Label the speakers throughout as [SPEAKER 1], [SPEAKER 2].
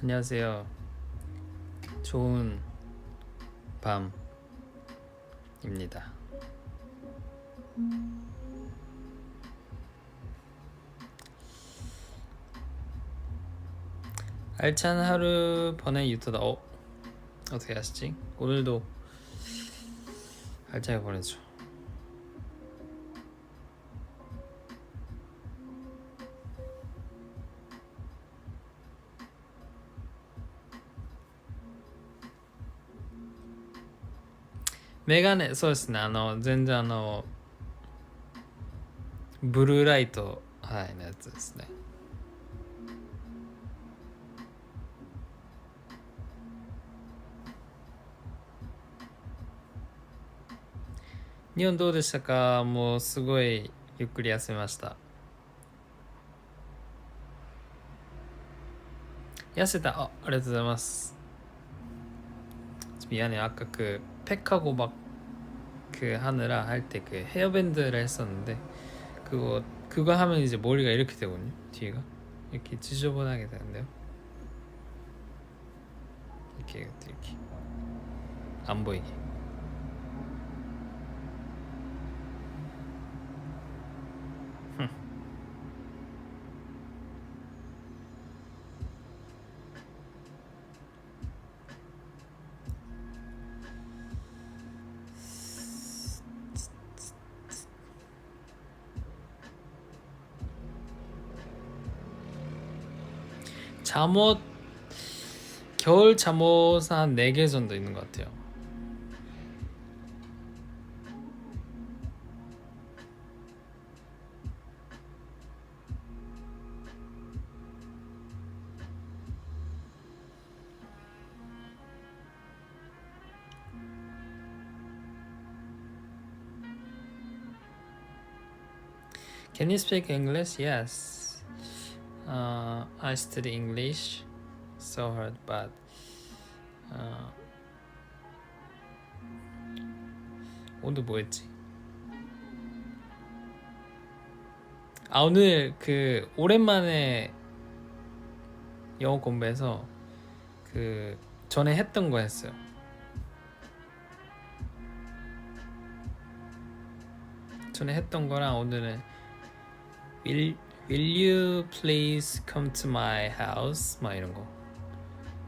[SPEAKER 1] 안녕하세요. 좋은 밤입니다. 알찬 하루 보낸 유토다. 어떻게 하시지? 오늘도 알차게 보내죠.メガネ、そうですね。全然ブルーライト、のやつですね。日本どうでしたか？もうすごいゆっくり休みました。痩せた。ありがとうございます。미안해. 아까 그 팩하고 막 그 하느라 할 때 그 헤어밴드를 했었는데 그거 하면 이제 머리가 이렇게 되거든요. 뒤가 이렇게 지저분하게 되는데요. 이렇게 안 보이게. 잠옷 겨울 잠옷 한 4개 정도 있는 것 같아요. Can you speak English? Yes. I study English so hard, but 오늘 뭐 했지? 오늘 그 오랜만에 영어 공부해서 그 전에 했던 거 했어요. 전에 했던 거랑 오늘은 Will you please come to my house? 막 이런 거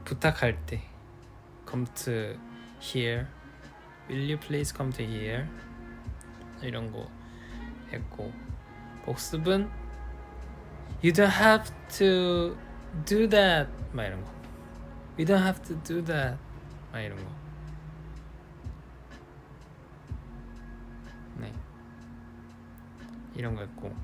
[SPEAKER 1] 부탁할 때 come to here. Will you please come to here? 이런 거 했고 복습은 You don't have to do that 막 이런 거 You don't have to do that 막 이런 거 네 이런 거 했고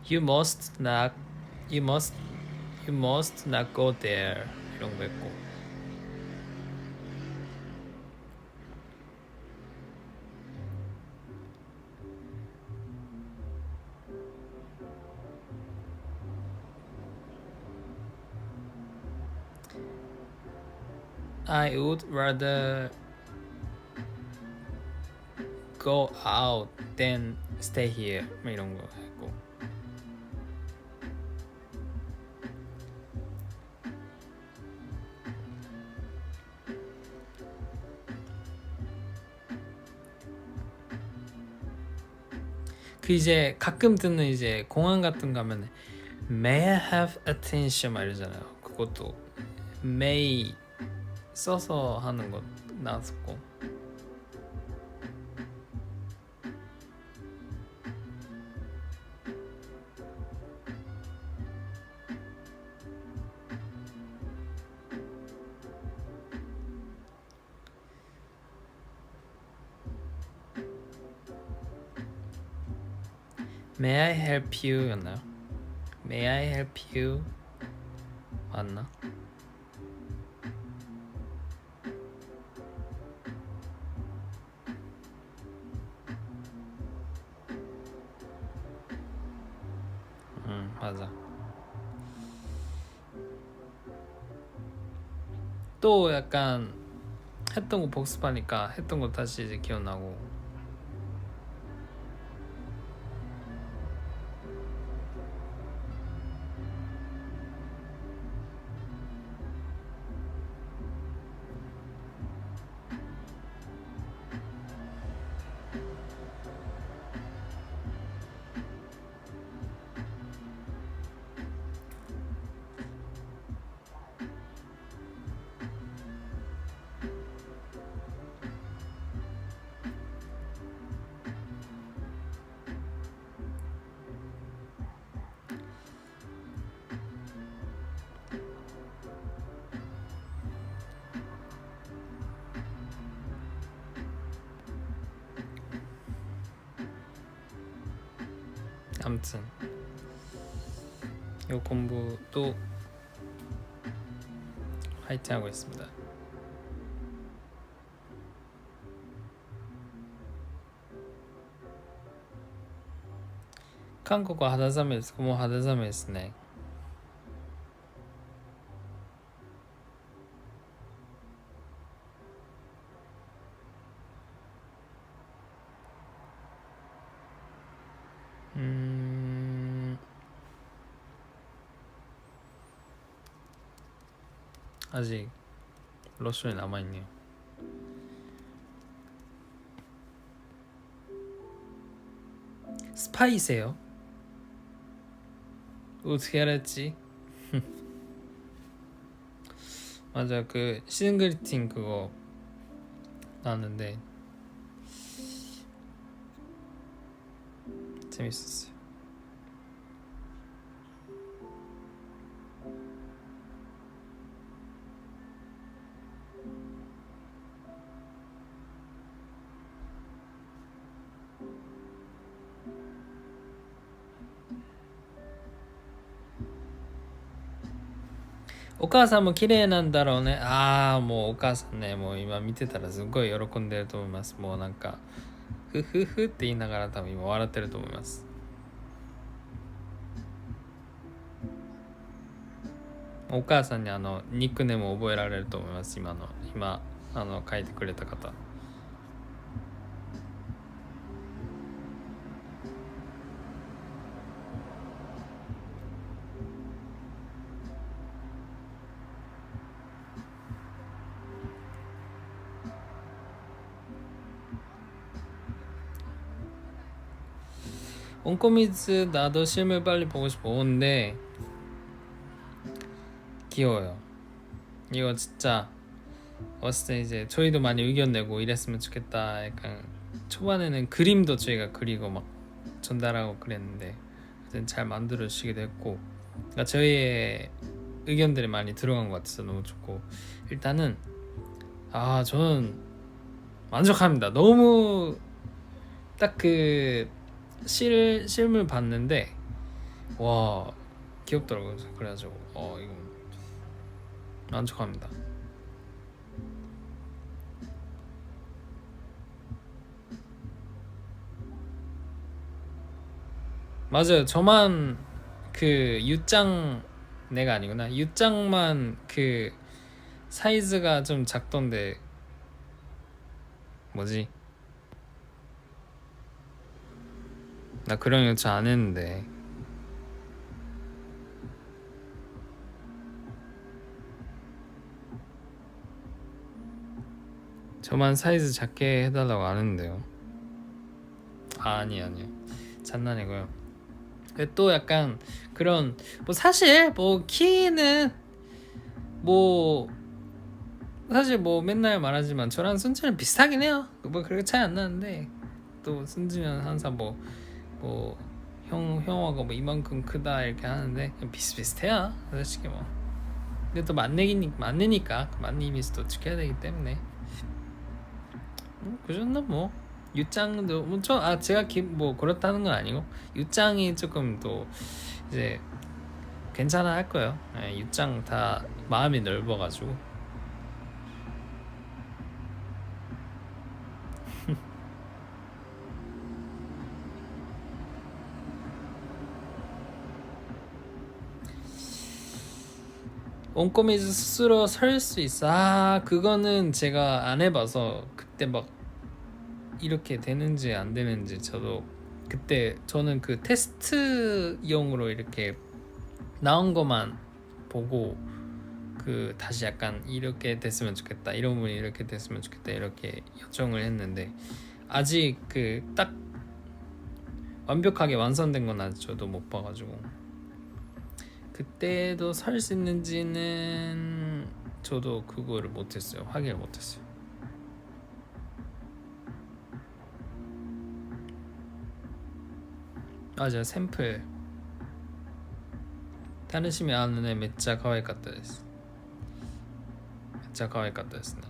[SPEAKER 1] You must not go there 이런 거 했고 I would rather go out than stay here 이런 거 했고 그 이제 가끔 듣는 이제 공항 같은 거 하면 May I have attention 막 이러잖아요. 그것도 may 써서 하는 거 나왔었고 May I help you 였나요? May I help you 맞나? 맞아. 또 약간 했던 거 복습하니까 했던 거 다시 이제 기억나고. 아무튼 요 공부도 화이팅 하고 있습니다. 한국어肌寒いです。もう肌寒いですね。아직 러시아에 남아있네요. 스파이세요? 어떻게 알았지? 맞아, 그 시즌 그리팅 그거 나왔는데 재밌었어요.お母さんも綺麗なんだろうね。ああ、もうお母さんね、もう今見てたらすごい喜んでると思います。もうなんかフフフって言いながら多分今笑ってると思います。お母さんにニックネームを覚えられると思います。今書いてくれた方。온코미즈 나도 실물 빨리 보고 싶어. 근데 귀여워요. 이거 진짜 어렸을 때 이제 저희도 많이 의견 내고 이랬으면 좋겠다. 약간 초반에는 그림도 저희가 그리고 막 전달하고 그랬는데 잘 만들어 주시기도 했고, 그러니까 저희의 의견들이 많이 들어간 것 같아서 너무 좋고, 일단은 저는 만족합니다. 너무 딱 그 실물 봤는데 와 귀엽더라고요. 그래가지고 이거 만족합니다. 맞아요. 저만 그 U장 내가 아니구나. U장만 그 사이즈가 좀 작던데 뭐지? 나 그런 요청 안 했는데. 저만 사이즈 작게 해달라고 안 했는데요. 아니에요. 장난이고요. 또 약간 그런 뭐 사실 뭐 키는 뭐 사실 뭐 맨날 말하지만 저랑 순지는 비슷하긴 해요. 뭐 그렇게 차이 안 나는데, 또 순지는 항상 뭐 형아가 뭐 이만큼 크다 이렇게 하는데 비슷비슷해요 솔직히 뭐. 근데 또 맞느니까 그 맞는 이미지도 지켜야 되기 때문에 그 정도 뭐. U장도 뭐 제가 뭐 그렇다는 건 아니고 U장이 조금 또 이제 괜찮아 할 거예요. U장 다 마음이 넓어가지고. 옹꼬미즈 스스로 설 수 있어. 아, 그거는 제가 안 해봐서 그때 막 이렇게 되는지 안 되는지 저도 그때 저는 그 테스트용으로 이렇게 나온 것만 보고 그 다시 약간 이렇게 됐으면 좋겠다, 이런 부분이 이렇게 됐으면 좋겠다 이렇게 요청을 했는데 아직 그 딱 완벽하게 완성된 건 아직 저도 못 봐가지고 그때도 살 수 있는지는 저도 그거를 못했어요. 확인을 못했어요. 맞아요. 샘플 楽しみあのねめっちゃ可愛かったです。めっちゃ可愛かったですね。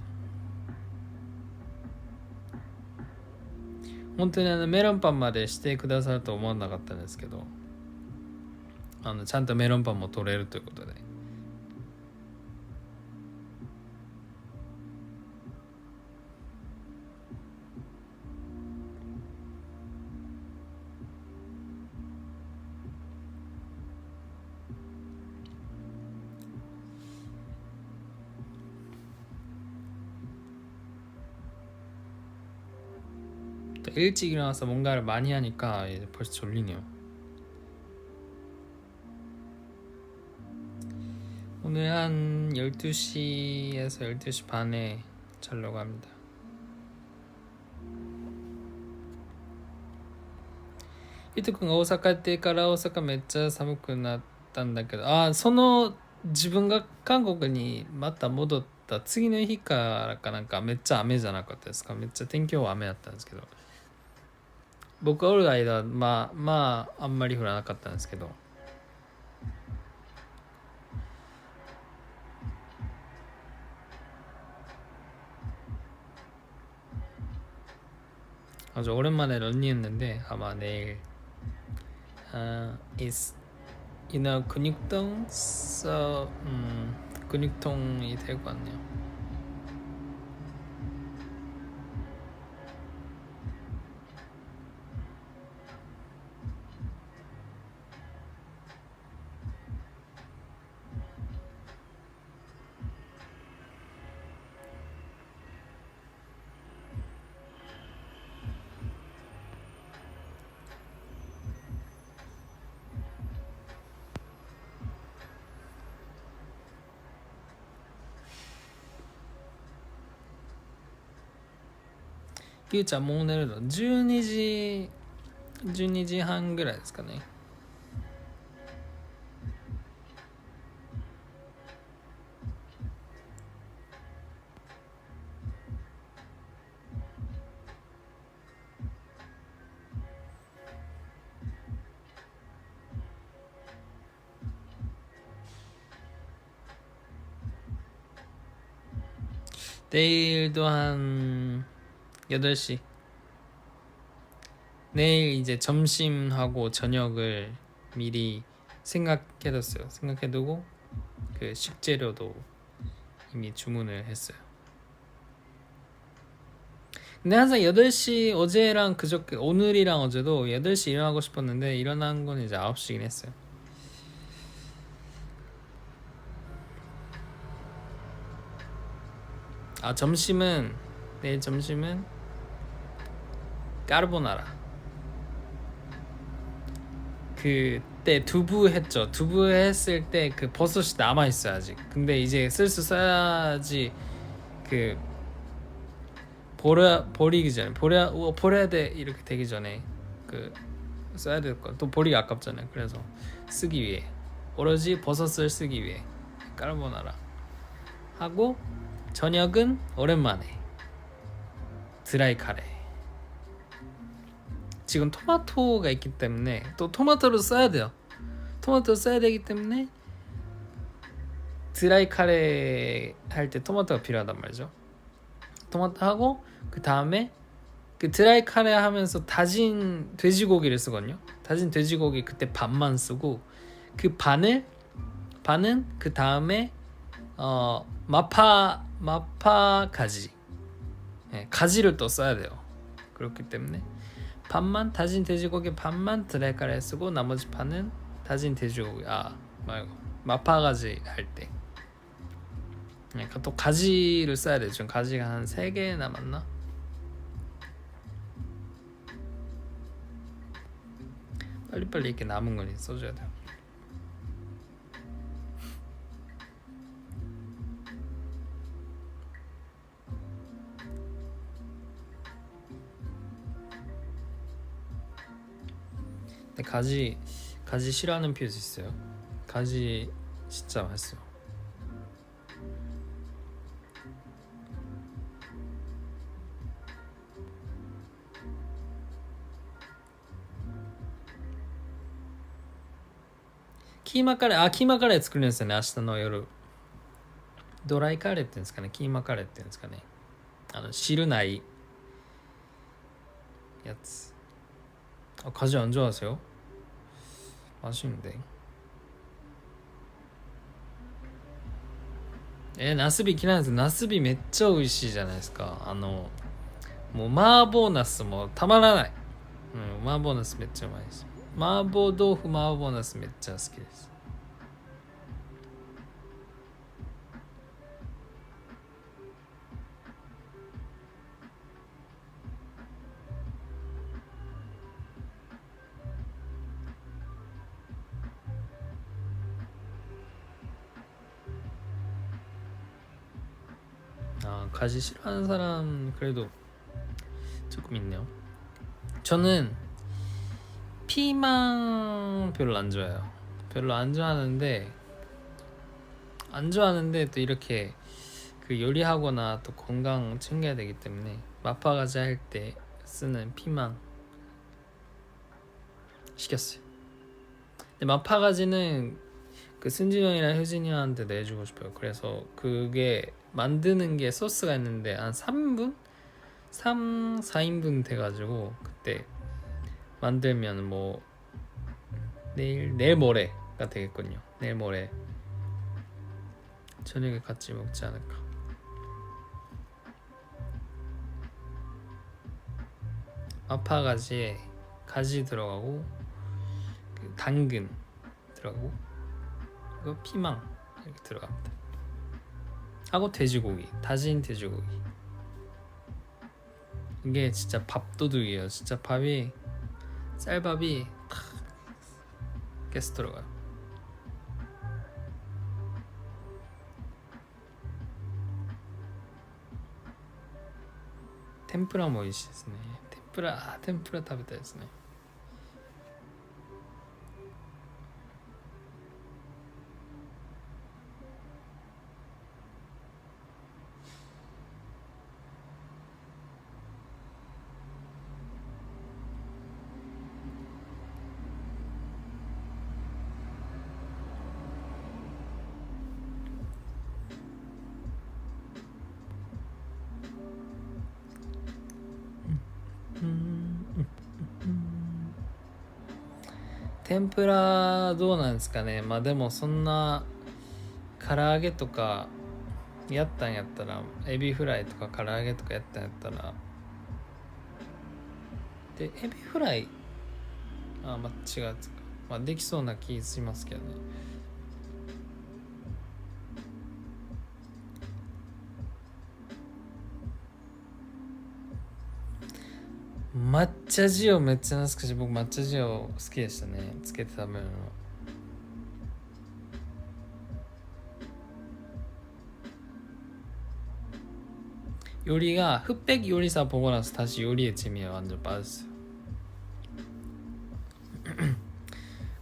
[SPEAKER 1] 本当にメロンパンまでしてくださると思わなかったんですけど、ちゃんとメロンパンも取れるということで。일찍 일어나서 뭔가를 많이 하니까 이제 벌써 졸리네요. 오늘 한 12시에서 12시 반에 자려고 합니다. 히토君が大阪行ってから大阪めっちゃ寒くなったんだけど、その自分が韓国にまた戻った次の日からかなんかめっちゃ雨じゃなかったですか。めっちゃ天気予報雨だったんですけど、僕がおる間まああんまり降らなかったんですけど、아주 오랜만에 런닝했는데 아마 내일 is 근육통 so 근육통이 될 것 같네요.ゆうちゃんもう寝るの12時半ぐらいですかね。내일도 한 8시. 내일 이제 점심하고 저녁을 미리 생각해뒀어요. 생각해두고 그 식재료도 이미 주문을 했어요. 근데 항상 8시 어제랑 그저께 오늘이랑 어제도 8시 일어나고 싶었는데 일어난 건 이제 9시긴 했어요. 점심은 내일 점심은 까르보나라. 그때 두부 했죠. 두부 했을 때 그 버섯이 남아 있어요 아직. 근데 이제 슬슬 써야지. 그 버리기 전에 버려야 돼 이렇게 되기 전에 그 써야 될 거. 또 버리기 아깝잖아요. 그래서 쓰기 위해 오로지 버섯을 쓰기 위해 까르보나라 하고, 저녁은 오랜만에 드라이 카레. 지금 토마토가 있기 때문에 또 토마토를 써야 돼요. 토마토를 써야 되기 때문에 드라이 카레 할 때 토마토가 필요하단 말이죠. 토마토 하고 그 다음에 그 드라이 카레 하면서 다진 돼지고기를 쓰거든요. 다진 돼지고기 그때 반만 쓰고 그 반은 그 다음에 마파 가지, 가지를 또 써야 돼요. 그렇기 때문에 반만 다진 돼지고기 반만 드라이 카레 쓰고 나머지 반은 다진 돼지고기 말고 마파 가지 할 때 그러니까 또 가지를 써야 돼. 지금 가지가 한 3개 남았나? 빨리빨리 이렇게 남은 걸 써줘야 돼요. 근데 가지 싫어하는 피우스 있어요. 가지 진짜 맛있어요.キーマカレー、キーマカレー作るんですよね、明日の夜。ドライカレーって言うんですかね、キーマカレーって言うんですかね。汁ないやつ。가지 안 좋아하세요? 맛있는데.ナスビ嫌いなんです。ナスビめっちゃ美味しいじゃないですか。もう麻婆ナスもたまらない。麻婆ナスめっちゃうまいです。麻婆豆腐、麻婆ナスめっちゃ好きです。가지 싫어하는 사람 그래도 조금 있네요. 저는 피망 별로 안 좋아해요. 별로 안 좋아하는데 또 이렇게 그 요리하거나 또 건강 챙겨야 되기 때문에 마파가지 할 때 쓰는 피망 시켰어요. 근데 마파가지는 그 승진이 형이랑 효진이 형한테 내주고 싶어요. 그래서 그게 만드는 게 소스가 있는데 한 3분? 4인분 돼가지고 그때 만들면 뭐 내일 모레가 되겠군요. 내일 모레 저녁에 같이 먹지 않을까. 마파가지에 가지 들어가고 그 당근 들어가고 그리고 피망 이렇게 들어갑니다. 하고 돼지고기, 다진 돼지고기. 이게 진짜 밥도둑이에요. 진짜 쌀밥이 탁 깨서 들어가요. 텐푸라も美味しいですね。天ぷら食べたいですね。天ぷらどうなんですかね。まあでもそんな唐揚げとかやったんやったら、エビフライとか唐揚げとかやったんやったら、でエビフライまあ違う、まあできそうな気しますけどね。抹茶塩めっちゃ懐かしい。僕抹茶塩好きでしたね。つけて食べるの。요리가 흑백 요리사 보고 나서 다시 요리의 재미에 완전 빠졌어요.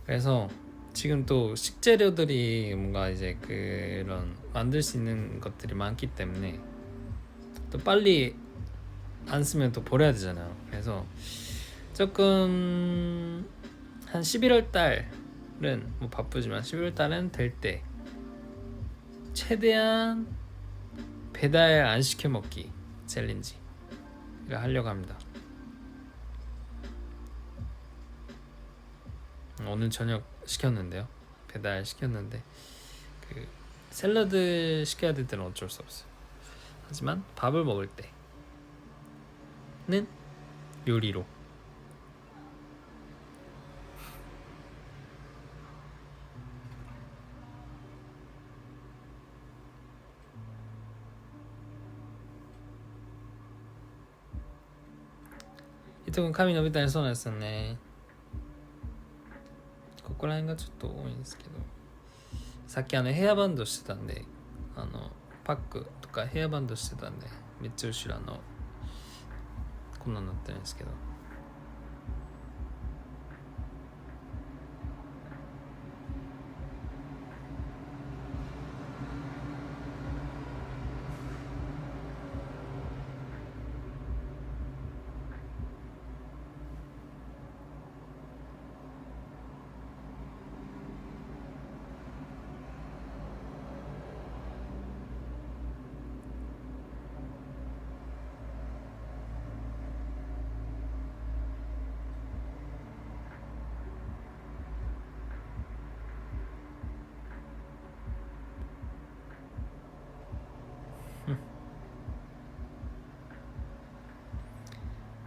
[SPEAKER 1] 그래서 지금 또 식재료들이 뭔가 이제 그런 만들 수 있는 것들이 많기 때문에 또 빨리 안 쓰면 또 버려야 되잖아요. 그래서 조금 한 11월 달은 뭐 바쁘지만 11월 달은 될 때 최대한 배달 안 시켜 먹기 챌린지를 하려고 합니다. 오늘 저녁 시켰는데요. 배달 시켰는데 그 샐러드 시켜야 될 때는 어쩔 수 없어요. 하지만 밥을 먹을 때는 요리로. 伊藤君髪伸びたりそうなんですよね。ここら辺がちょっと多いんですけど、さっきヘアバンドしてたんで、パックとかヘアバンドしてたんでめっちゃ後ろこんなんなってるんですけど、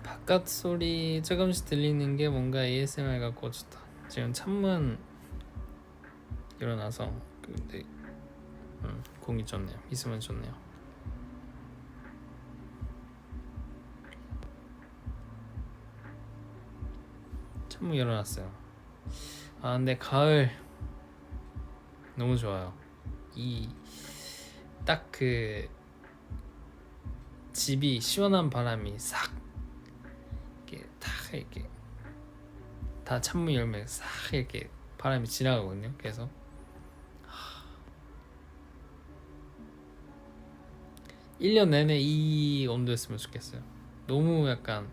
[SPEAKER 1] 바깥 소리 조금씩 들리는 게 뭔가 ASMR 같고 좋다. 지금 창문 일어나서 근데 공기 좋네요. 있으면 좋네요. 창문 열어놨어요. 아 근데 가을 너무 좋아요. 이 딱 그 집이 시원한 바람이 싹 이렇게 탁 이렇게 다 창문 열면 싹 이렇게 바람이 지나가거든요. 그래서 1년 내내 이 온도였으면 좋겠어요. 너무 약간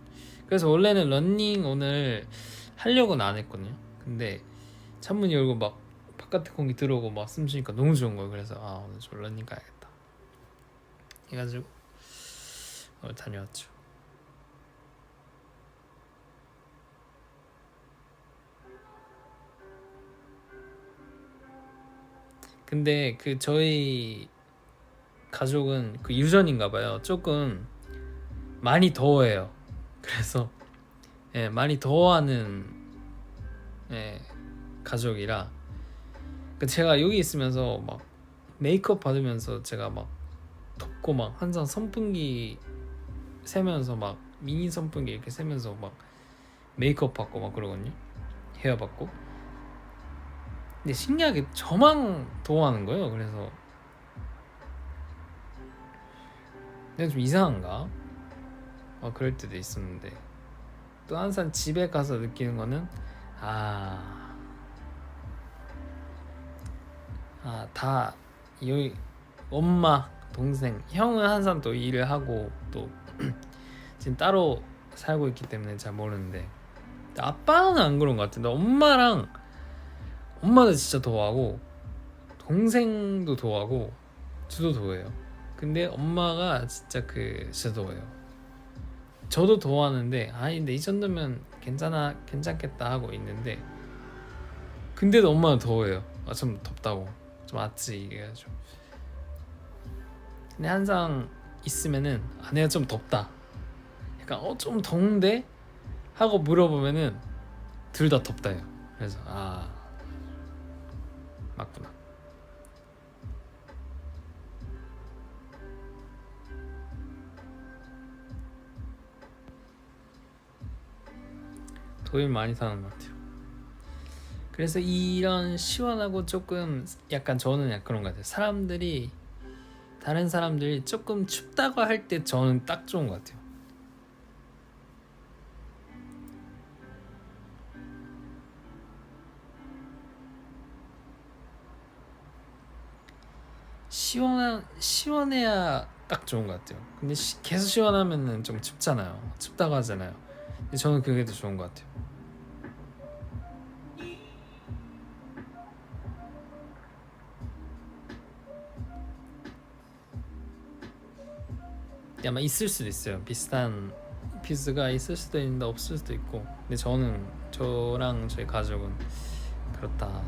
[SPEAKER 1] 그래서 원래는 런닝 오늘 하려고는 안 했거든요. 근데 창문 열고 막 바깥에 공기 들어오고 막 숨 쉬니까 너무 좋은 거예요. 그래서 오늘 저 런닝 가야겠다 해가지고 오늘 다녀왔죠. 근데 그 저희 가족은 그 유전인가봐요. 조금 많이 더워해요. 그래서 많이 더워하는 가족이라 제가 여기 있으면서 막 메이크업 받으면서 제가 막 덥고 막 항상 선풍기 세면서 막 미니 선풍기 이렇게 세면서 막 메이크업 받고 막 그러거든요. 헤어 받고. 근데 신기하게 저만 더워하는 거예요. 그래서 내가 좀 이상한가? 그럴 때도 있었는데 또 항상 집에 가서 느끼는 거는 다 여기 엄마, 동생, 형은 항상 또 일을 하고 또 지금 따로 살고 있기 때문에 잘 모르는데 아빠는 안 그런 것 같은데 엄마도 진짜 더워하고 동생도 더워하고 저도 더워해요. 근데 엄마가 진짜 진짜 더워요. 저도 더워하는데 근데 이 정도면 괜찮겠다 하고 있는데 근데도 엄마는 더워해요. 좀 덥다고 좀 아찌 이래가지고. 근데 항상 있으면은 내가 좀 덥다 약간 좀 더운데 하고 물어보면은 둘 다 덥다 해요. 그래서 맞구나. 더위를 많이 타는 것 같아요. 그래서 이런 시원하고 조금 약간 저는 약간 그런 것 같아요. 다른 사람들이 조금 춥다고 할 때 저는 딱 좋은 것 같아요. 시원해야 딱 좋은 것 같아요. 근데 계속 시원하면은 좀 춥잖아요. 춥다고 하잖아요. 근데 저는 그게 더 좋은 것 같아요. 아마 있을 수도 있어요. 비슷한 피스가 있을 수도 있는데 없을 수도 있고. 근데 저랑 저희 가족은 그렇다.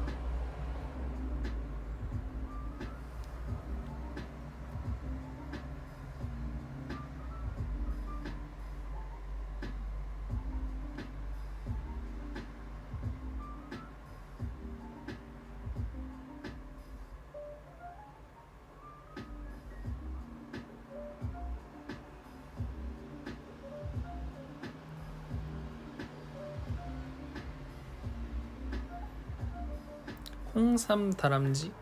[SPEAKER 1] 홍삼 다람쥐?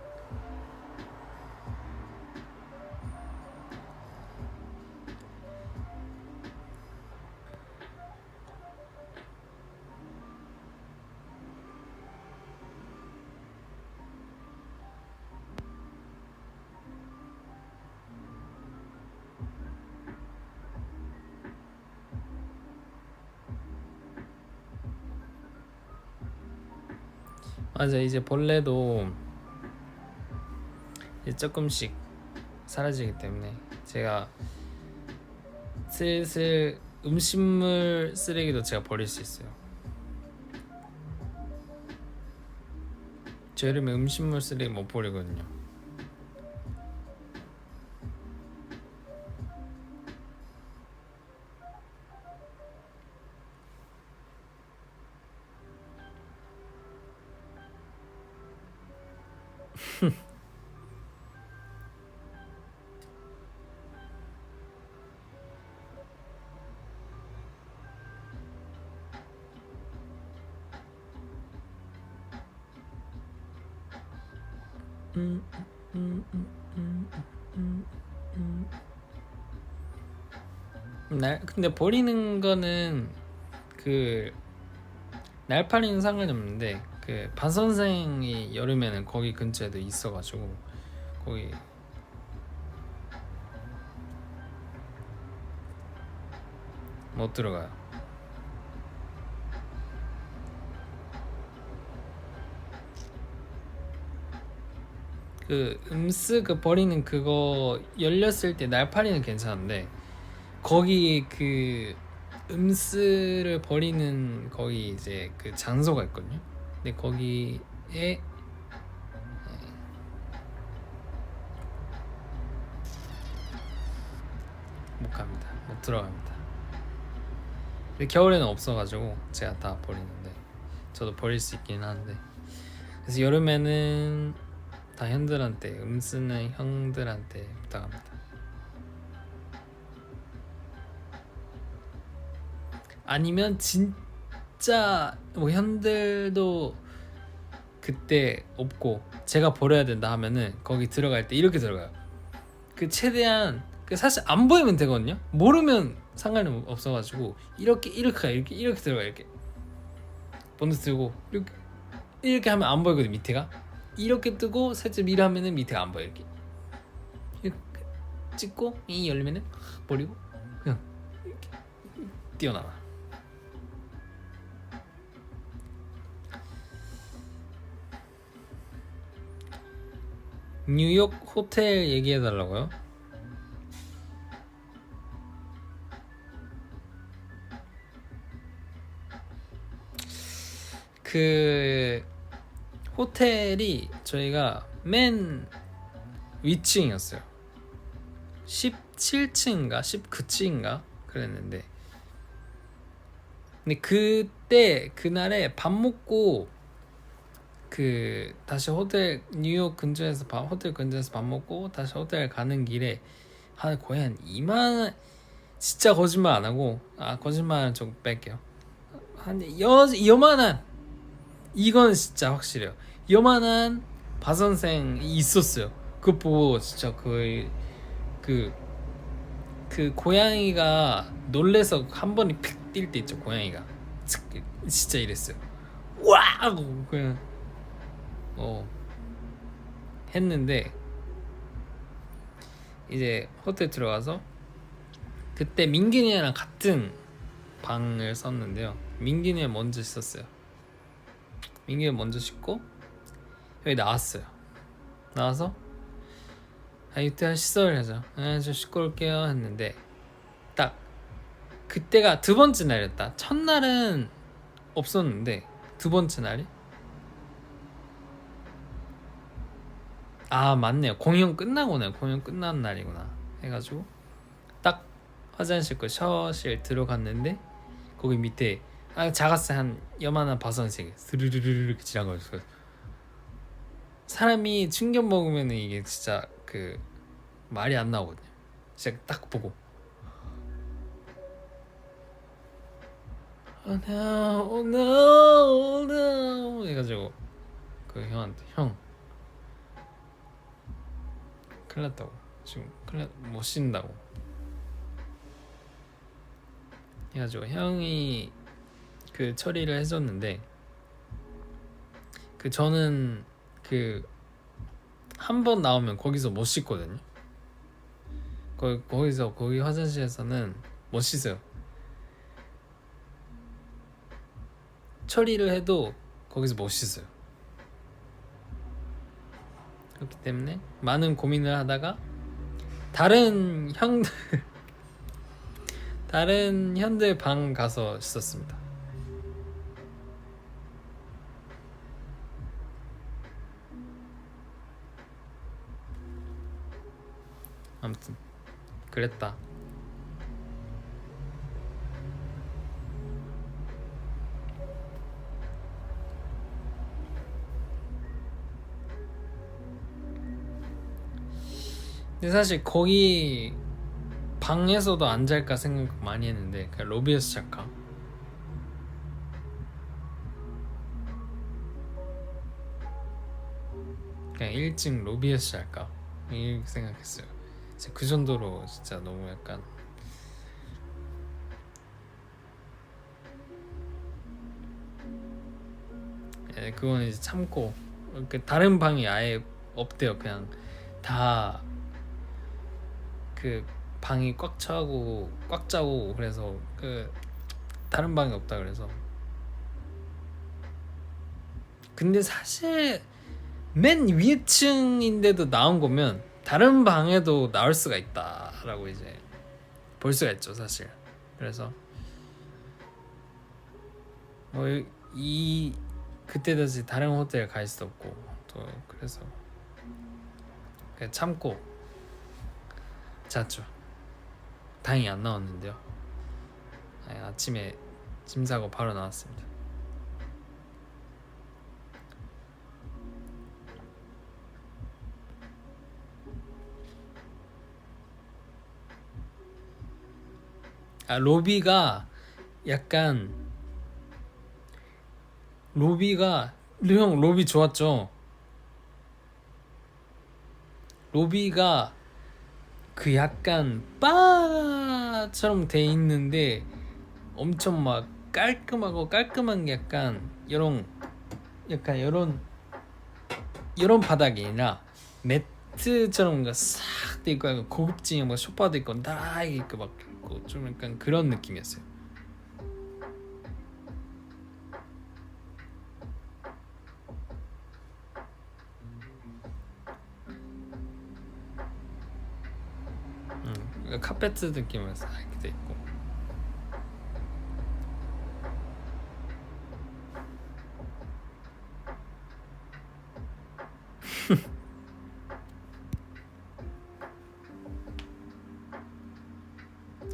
[SPEAKER 1] 맞아, 이제 벌레도 이제 조금씩 사라지기 때문에 제가 슬슬 음식물 쓰레기도 제가 버릴 수 있어요. 저 여름에 음식물 쓰레기 못 버리거든요. 근데 버리는 거는 그 날파리는 상관이 없는데 그 반 선생이 여름에는 거기 근처에도 있어가지고 거기 못 들어가요. 그 음스 그 버리는 그거 열렸을 때 날파리는 괜찮은데 거기 그 음스를 버리는 거기 이제 그 장소가 있거든요. 근데 거기에 못 갑니다. 못 들어갑니다. 근데 겨울에는 없어가지고 제가 다 버리는데 저도 버릴 수 있긴 한데 그래서 여름에는 다 형들한테 음쓰는 형들한테 부탁합니다. 아니면 진짜 뭐 현들도 그때 없고 제가 버려야 된다 하면은 거기 들어갈 때 이렇게 들어가요. 그 최대한 그 사실 안 보이면 되거든요. 모르면 상관이 없어가지고 이렇게 들어가. 이렇게 본드 들고 이렇게 하면 안 보이거든. 밑에가 이렇게 뜨고 살짝 밀하면은 밑에가 안 보여. 이렇게 찍고 이 열리면은 버리고 그냥 이렇게 뛰어나와. 뉴욕 호텔 얘기해달라고요? 그 호텔이 저희가 맨 위층이었어요. 17층인가 19층인가 그랬는데 근데 그때 그날에 밥 먹고 그 다시 호텔 뉴욕 근처에서 호텔 근처에서 밥 먹고 다시 호텔 가는 길에 거의 한 2만 진짜 거짓말 안 하고 거짓말은 좀 뺄게요. 한 요만한 이건 진짜 확실해요. 요만한 바선생이 있었어요. 그거 보고 진짜 그 고양이가 놀래서 한 번에 픽 뛸 때 있죠. 고양이가 진짜 이랬어요. 와 하고 그냥 했는데 이제 호텔 들어가서 그때 민균이랑 같은 방을 썼는데요. 민균이 먼저 씻었어요. 민균이 먼저 씻고 여기 나왔어요. 나와서 이때 씻어를 하자. 저 씻고 올게요 했는데 딱 그때가 두 번째 날이었다. 첫날은 없었는데 두 번째 날이 맞네요. 공연 끝나고네. 공연 끝난 날이구나 해가지고 딱 화장실 그 샤워실 들어갔는데 거기 밑에 작았어요. 한 요만한 바선색이 스르르르 이렇게 지나가서 사람이 충격 먹으면 이게 진짜 그 말이 안 나오거든요. 진짜 딱 보고 oh no 해가지고 그 형한테 형 큰일 났다고 지금 못 쉰다고 해가지고 형이 그 처리를 해줬는데 그 저는 그 한 번 나오면 거기서 못 씻거든요. 거기 화장실에서는 못 씻어요. 처리를 해도 거기서 못 씻어요. 그렇기 때문에 많은 고민을 하다가 다른 현들 방 가서 씻었습니다. 아무튼 그랬다. 근데 사실 거기 방에서도 안 잘까 생각 많이 했는데 그냥 로비에서 잘까? 그냥 1층 로비에서 잘까? 이렇게 생각했어요. 진짜 그 정도로 진짜 너무 약간 그거는 이제 참고 그 다른 방이 아예 없대요. 그냥 다 그 방이 꽉 차고 그래서 그 다른 방이 없다 그래서. 근데 사실 맨 위에 층인데도 나온 거면 다른 방에도 나올 수가 있다라고 이제 볼 수가 있죠 사실. 그래서 뭐 그때 다시 다른 호텔 갈 수도 없고 또 그래서 그냥 참고 잤죠. 다행히 안 나왔는데요. 아침에 짐 사고 바로 나왔습니다. 로비가 형 로비 좋았죠? 로비가 그 약간 바처럼 돼 있는데 엄청 막 깔끔한 게 약간 이런 바닥이 아니라 매트처럼 싹 돼 있고 고급진 막 소파도 있고 딱 있고 막 있고 좀 약간 그런 느낌이었어요. 카페트 느낌으로 싹 이렇게 돼 있고.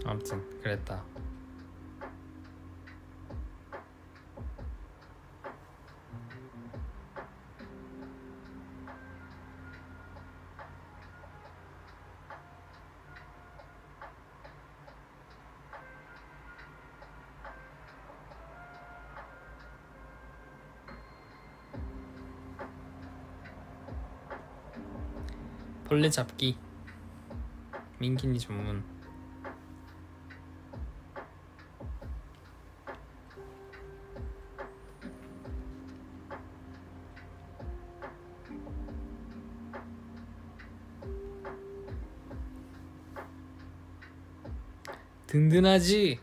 [SPEAKER 1] 아무튼 그랬다. 벌레 잡기 민키니 전문. 든든하지.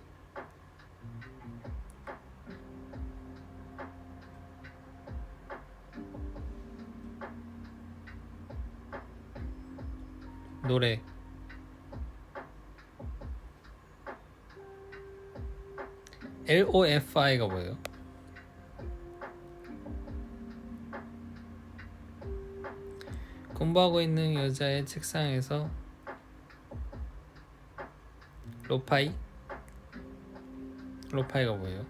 [SPEAKER 1] 노래 LOFI가 뭐예요? 공부하고 있는 여자의 책상에서 로파이가 뭐예요?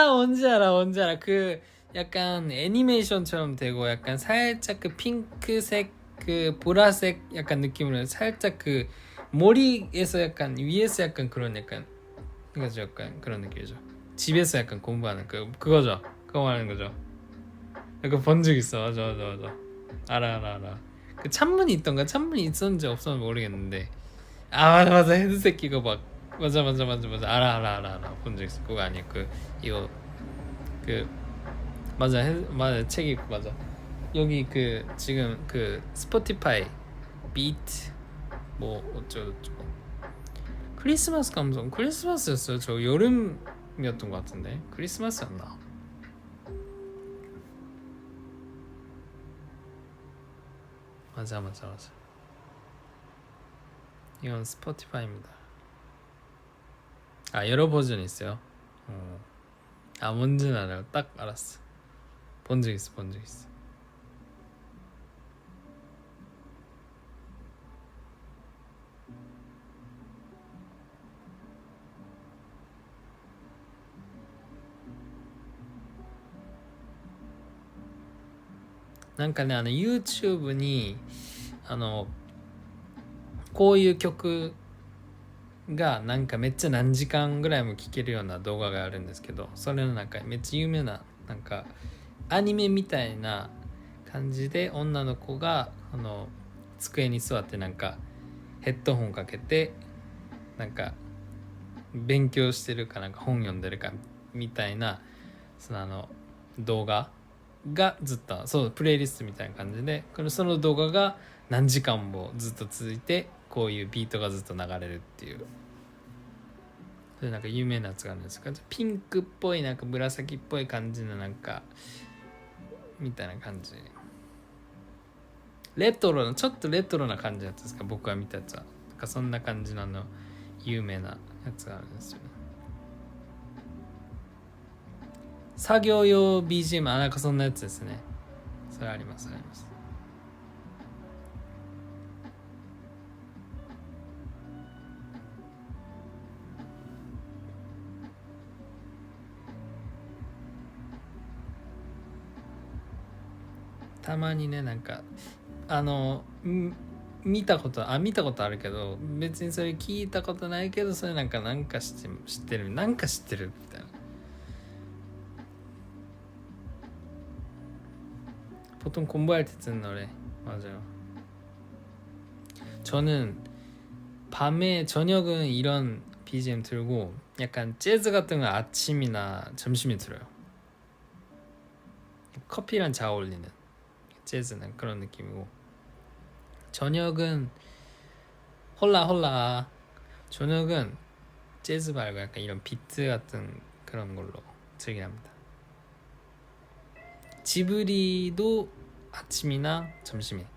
[SPEAKER 1] 뭔지 알아. 그 약간 애니메이션처럼 되고 약간 살짝 그 핑크색 그 보라색 약간 느낌으로 살짝 그 머리에서 약간 위에서 약간 그런 약간 그거죠. 약간 그런 느낌이죠. 집에서 약간 공부하는 그거죠. 그거 말하는 거죠. 그거 본 적 있어. 맞아. 알아. 그 찬문이 있던가 찬문이 있었는지 없었는지 모르겠는데 맞아 헤드셋 끼고 막 맞아 알아 본 적 있어. 그거 아니야 그 이거 그 맞아 책 읽고 맞아 여기 그 지금 그 스포티파이 비트 뭐 어쩌고저쩌고 크리스마스 감성 크리스마스였어요. 저 여름이었던 것 같은데 크리스마스였나? 맞아 이건 스포티파이입니다. 여러 버전이 있어요. 뭔지는 알아요. 딱 알았어. 본 적 있어.なんかねYouTube にこういう曲がなんかめっちゃ何時間ぐらいも聴けるような動画があるんですけど、それのなんかめっちゃ有名ななんかアニメみたいな感じで女の子が机に座ってなんかヘッドホンかけてなんか勉強してるかなんか本読んでるかみたいなその動画がずっとそうプレイリストみたいな感じでその動画が何時間もずっと続いてこういうビートがずっと流れるっていうそれなんか有名なやつがあるんですけどピンクっぽいなんか紫っぽい感じのなんかみたいな感じレトロなちょっとレトロな感じのやつですか僕が見たやつはなんかそんな感じの有名なやつがあるんですよね。作業用 BGM なんかそんなやつですね。それありますたまにねなんか見たことあるけど別にそれ聞いたことないけどそれなんか知ってるみたいな보통 공부할 때 듣는 노래 맞아요. 저는 밤에 저녁은 이런 BGM 들고 약간 재즈 같은 거 아침이나 점심에 들어요. 커피랑 잘 어울리는 재즈는 그런 느낌이고 저녁은 홀라 저녁은 재즈 말고 약간 이런 비트 같은 그런 걸로 즐기려 합니다. 지브리도 아침이나 점심에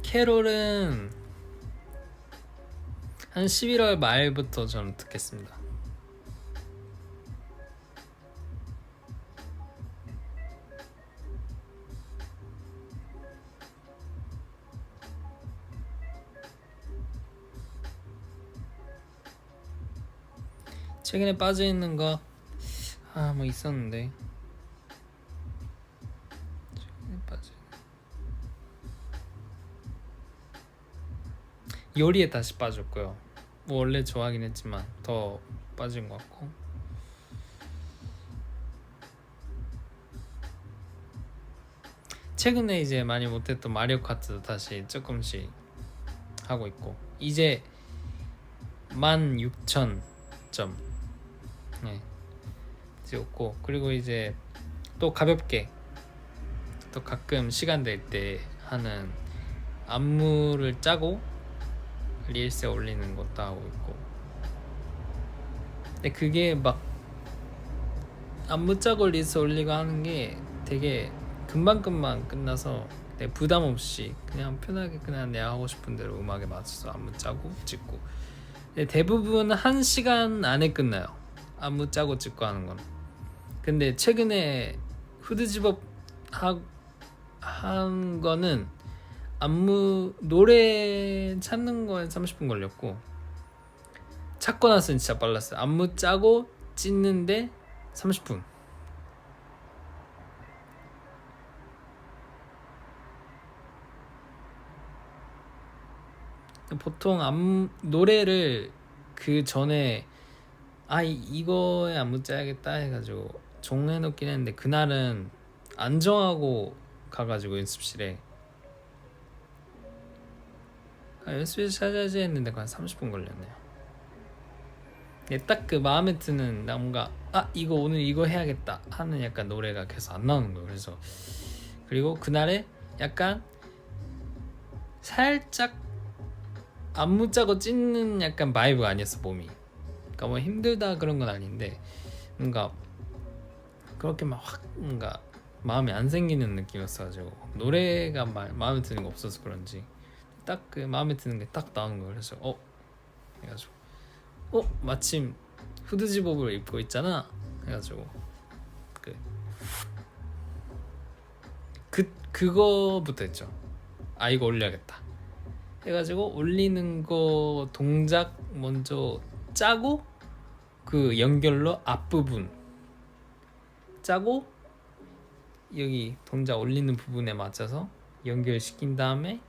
[SPEAKER 1] 캐롤은 한 11월 말부터 저는 듣겠습니다. 최근에 빠져있는 거 뭐 있었는데 최근에 요리에 다시 빠졌고요. 뭐 원래 좋아하긴 했지만 더 빠진 것 같고 최근에 이제 많이 못했던 마리오 카트도 다시 조금씩 하고 있고 이제 16,000점 네, 찍었고 그리고 이제 또 가볍게 또 가끔 시간 될 때 하는 안무를 짜고 릴스에 올리는 것도 하고 있고 근데 그게 막 안무 짜고 릴스 올리고 하는 게 되게 금방금방 끝나서 부담 없이 그냥 편하게 그냥 내가 하고 싶은 대로 음악에 맞춰서 안무 짜고 찍고 근데 대부분 1시간 안에 끝나요. 안무 짜고 찍고 하는 건. 근데 최근에 후드 집업 한 거는 안무 노래 찾는 거에 30분 걸렸고 찾고 나서는 진짜 빨랐어요. 안무 짜고 찢는데 30분. 보통 노래를 그 전에 이거에 안무 짜야겠다 해가지고 정해놓긴 했는데 그날은 안 정하고 가가지고 연습실에 연습실에서 찾아야지 했는데 그냥 30분 걸렸네요. 딱 그 마음에 드는 뭔가 이거 오늘 이거 해야겠다 하는 약간 노래가 계속 안 나오는 거예요. 그래서 그리고 그날에 약간 살짝 안무 짜고 찢는 약간 바이브가 아니었어 몸이. 그러니까 뭐 힘들다 그런 건 아닌데 뭔가 그렇게 막 확 뭔가 마음에 안 생기는 느낌이었어가지고 노래가 마음에 드는 거 없어서 그런지 딱 그 마음에 드는 게 딱 나오는 거예요. 그래서 해가지고 마침 후드 집업을 입고 있잖아 해가지고 그거부터 했죠. 이거 올려야겠다 해가지고 올리는 거 동작 먼저 짜고 그 연결로 앞부분 짜고 여기 동작 올리는 부분에 맞춰서 연결시킨 다음에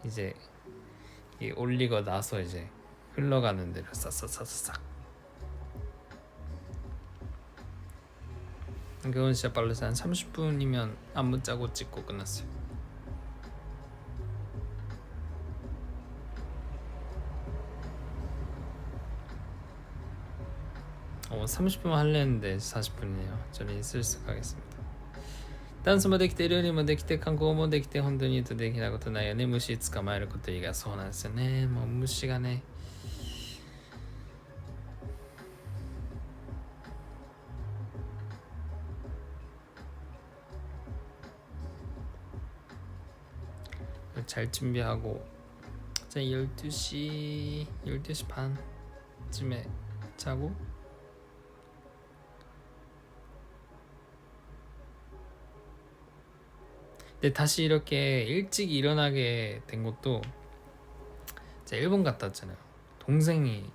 [SPEAKER 1] 이제 올리고 나서 이제 흘러가는 대로 싹싹싹싹. 그건 진짜 빨라서 한 30분이면 안무 짜고 찍고 끝났어요. 30분 할래 했는데 40분이네요. 저는 슬슬 가겠습니다. ダンスもできて料理もできて観光もできて本当に言うとできないことないよね。虫捕まえること以外。そうなんですよね。もう虫がね잘 준비하고 12시 반쯤에 자고 근데 다시 이렇게 일찍 일어나게 된 것도 제가 일본 갔다 왔잖아요. 동생이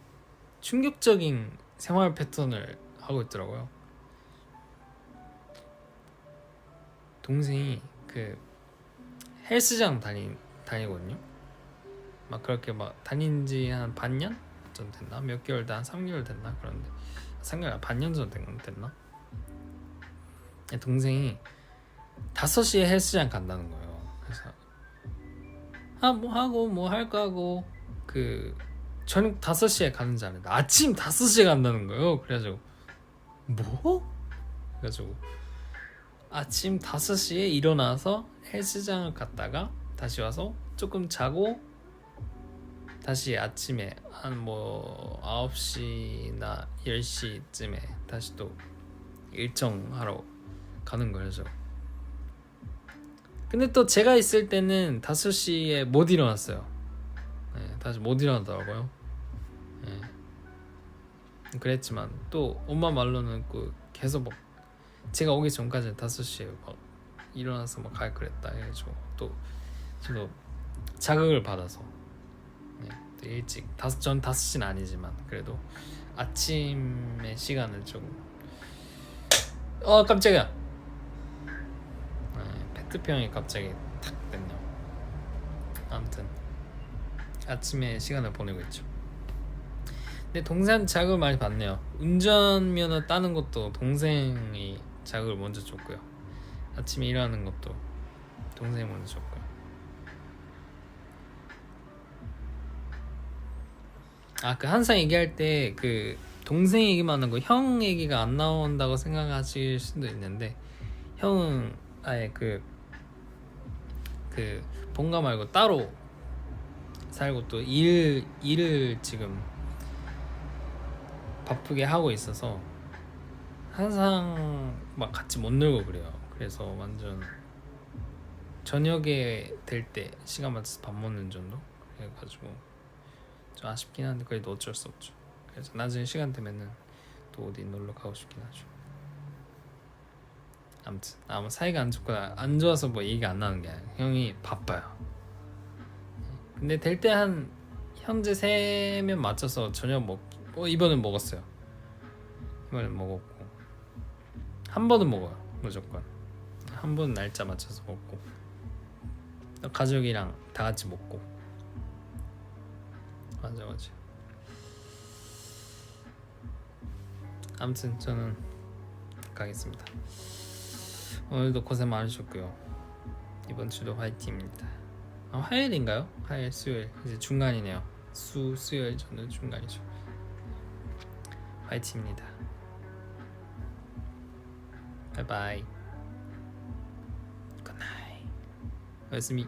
[SPEAKER 1] 충격적인 생활 패턴을 하고 있더라고요. 동생이 그 헬스장 다니거든요. 막 그렇게 막 다닌 지 한 반년 전 됐나? 몇 개월 한 3개월 됐나? 그런데 3개월 반년 전 됐나? 동생이 5시에 헬스장 간다는 거예요. 그래서 뭐 하고 뭐 할 거 하고 그 저녁 5시에 가는 줄 알았는데 아침 5시에 간다는 거예요. 그래가지고 뭐? 그래가지고 아침 5시에 일어나서 헬스장을 갔다가 다시 와서 조금 자고 다시 아침에 한 뭐 9시나 10시쯤에 다시 또 일정하러 가는 거예요. 근데 또 제가 있을 때는 5시에 못 일어났어요. 다시 못 일어나더라고요. 그랬지만 또 엄마 말로는 계속 막 제가 오기 전까지는 5시에 막 일어나서 막 갈 그랬다 해가지고 또 저도 자극을 받아서 또 일찍 전 5시는 아니지만 그래도 아침의 시간을 조금 깜짝이야. 페트병이 갑자기 탁 됐네요. 아무튼 아침에 시간을 보내고 있죠. 근데 동생 자극을 많이 받네요. 운전면허 따는 것도 동생이 자극을 먼저 줬고요. 아침에 일어나는 것도 동생이 먼저 줬고요. 그 항상 얘기할 때 그 동생 얘기만 하는 거 형 얘기가 안 나온다고 생각하실 수도 있는데 형은 아예 그 본가 말고 따로 살고 또 일을 지금 바쁘게 하고 있어서 항상 막 같이 못 놀고 그래요. 그래서 완전 저녁에 될 때 시간 맞춰서 밥 먹는 정도 해가지고 좀 아쉽긴 한데 그래도 어쩔 수 없죠. 그래서 나중에 시간 되면은 또 어디 놀러 가고 싶긴 하죠. 아무튼 아무 사이가 안 좋거나 안 좋아서 뭐 얘기가 안 나는 게 아니라 형이 바빠요. 근데 될 때 한 현재 3면 맞춰서 저녁 이번엔 먹었어요. 이번엔 먹었고 한 번은 먹어요 무조건. 한 번 날짜 맞춰서 먹고 가족이랑 다 같이 먹고. 맞아. 아무튼 저는 가겠습니다. 오늘도 고생 많으셨고요. 이번 주도 화이팅입니다. 화요일인가요? 화요일, 수요일 이제 중간이네요. 수요일 저는 중간이죠. 화이팅입니다. 바이바이. 굿나잇.おやすみ。